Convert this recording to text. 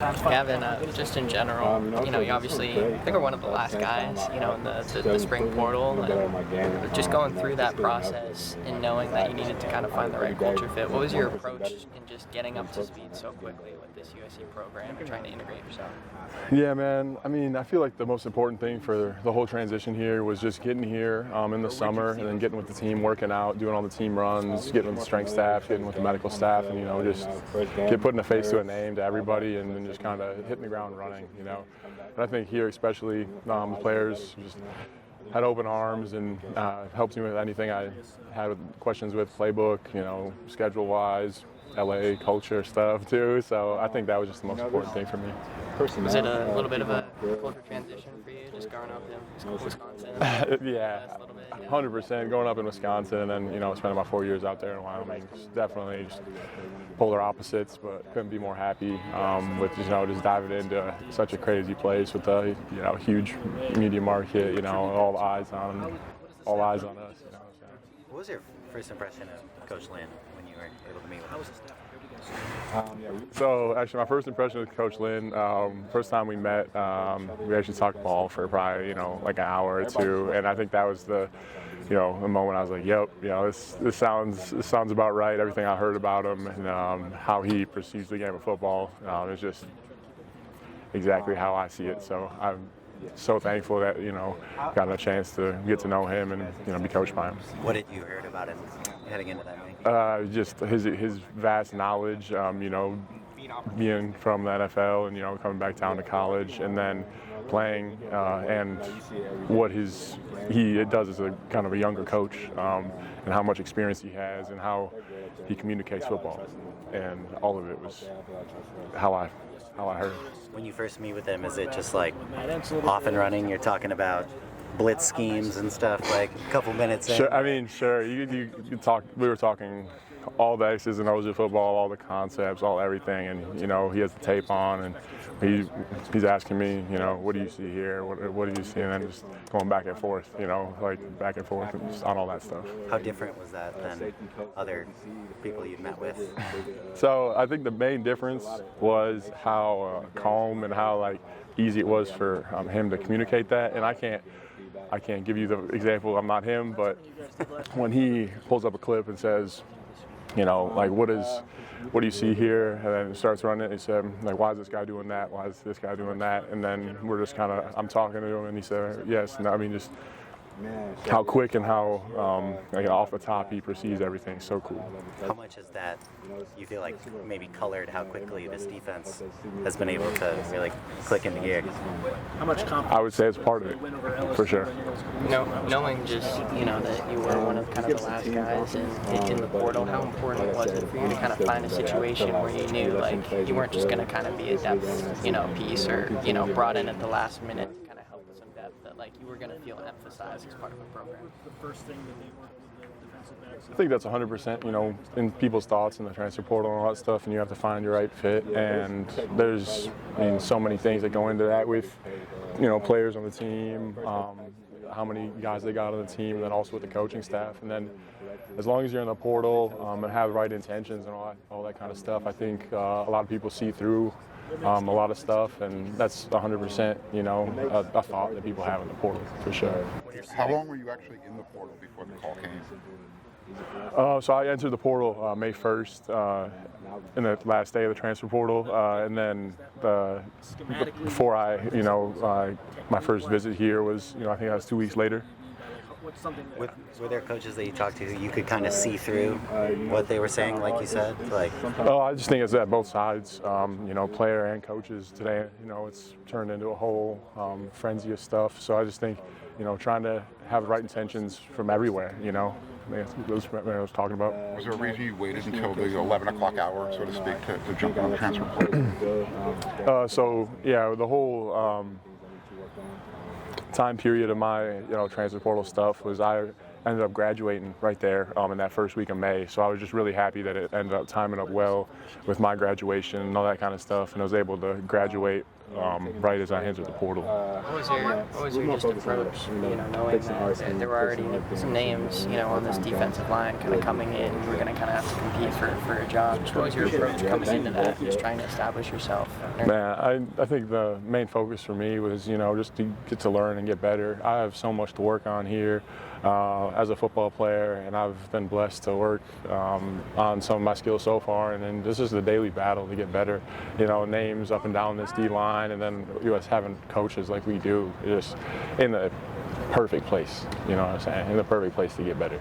Gavin, just in general, you obviously, I think, are one of the last guys, in the spring portal, and just going through that process and knowing that you needed to kind of find the right culture fit. What was your approach in just getting up to speed so quickly with this USC program and trying to integrate yourself? Yeah, man. I mean, I feel like the most important thing for the whole transition here was just getting here in the summer and then getting with the team, working out, doing all the team runs, getting with the strength staff, getting with the medical staff, and, just putting a face to a name to everybody and then just kind of hitting the ground running, And I think here especially, the players just had open arms and helped me with anything I had questions with, playbook, schedule-wise, LA culture stuff too. So I think that was just the most important thing for me. Was it a little bit of a culture transition for you, just growing up in Wisconsin? Yeah, 100%. Going up in Wisconsin and then, spending my 4 years out there in Wyoming, definitely just polar opposites, but couldn't be more happy with, just diving into such a crazy place with a, huge media market, all eyes on us, What was your first impression of Coach Lynn when you were able to meet with him? So actually, my first impression with Coach Lynn, first time we met, we actually talked ball for probably like an hour or two, and I think that was the moment I was like, yep, this sounds about right. Everything I heard about him and how he perceives the game of football is just exactly how I see it. So I'm so thankful that got a chance to get to know him and be coached by him. What did you heard about him heading into that meeting? Just his vast knowledge, being from the NFL and coming back down to college and then playing and what he does as a kind of a younger coach and how much experience he has and how he communicates football, and all of it was how I heard. When you first meet with him, is it just like off and running? You're talking about blitz schemes and stuff, like a couple minutes in? Sure. You talk. We were talking all the X's and O's of football, all the concepts, everything, and he has the tape on, and he's asking me, what do you see here? What do you see? And then just going back and forth, like back and forth and just on all that stuff. How different was that than other people you'd met with? So I think the main difference was how calm and how easy it was for him to communicate that, and I can't give you the example. I'm not him, but when he pulls up a clip and says, what do you see here? And then starts running it. He said, why is this guy doing that? Why is this guy doing that? And then we're just I'm talking to him, and he said, yes. No, just how quick and how off the top he perceives everything. So cool. How much is that you feel like maybe colored how quickly this defense has been able to really click into gear? How much confidence? I would say it's part of it, for sure. Knowing just, that you were one of kind of the last guys in the portal, how important was it for you to kind of find a situation where you knew, you weren't just going to kind of be a depth, piece or, brought in at the last minute to kind of help with some depth, that, you were going to feel emphasized as part of the program? I think that's 100%, in people's thoughts in the transfer portal and all that stuff, and you have to find your right fit. And there's, so many things that go into that with, players on the team, how many guys they got on the team, and then also with the coaching staff. And then as long as you're in the portal and have the right intentions and all that kind of stuff, I think a lot of people see through a lot of stuff, and that's 100%, a thought that people have in the portal, for sure. How long were you actually in the portal before the call came? So I entered the portal May 1st, in the last day of the transfer portal, and then before my first visit here was, I think that was 2 weeks later. Were there coaches that you talked to who you could kind of see through what they were saying, like you said? I just think it's at both sides, player and coaches today. It's turned into a whole frenzy of stuff. So I just think, trying to have the right intentions from everywhere, That's what I was talking about. Was there a reason you waited until the 11 o'clock hour, so to speak, to jump on the transfer portal? The whole time period of my transfer portal stuff was I ended up graduating right there in that first week of May. So I was just really happy that it ended up timing up well with my graduation and all that kind of stuff, and I was able to graduate right as I entered the portal. What was your just approach, knowing that there were already some names, on this defensive line kind of coming in, and you were going to kind of have to compete for a job. What was your approach coming into that, just trying to establish yourself? Man, I think the main focus for me was, just to get to learn and get better. I have so much to work on here as a football player, and I've been blessed to work on some of my skills so far, and then this is the daily battle to get better. Names up and down this D-line, and then us having coaches like we do, just in the perfect place, in the perfect place to get better.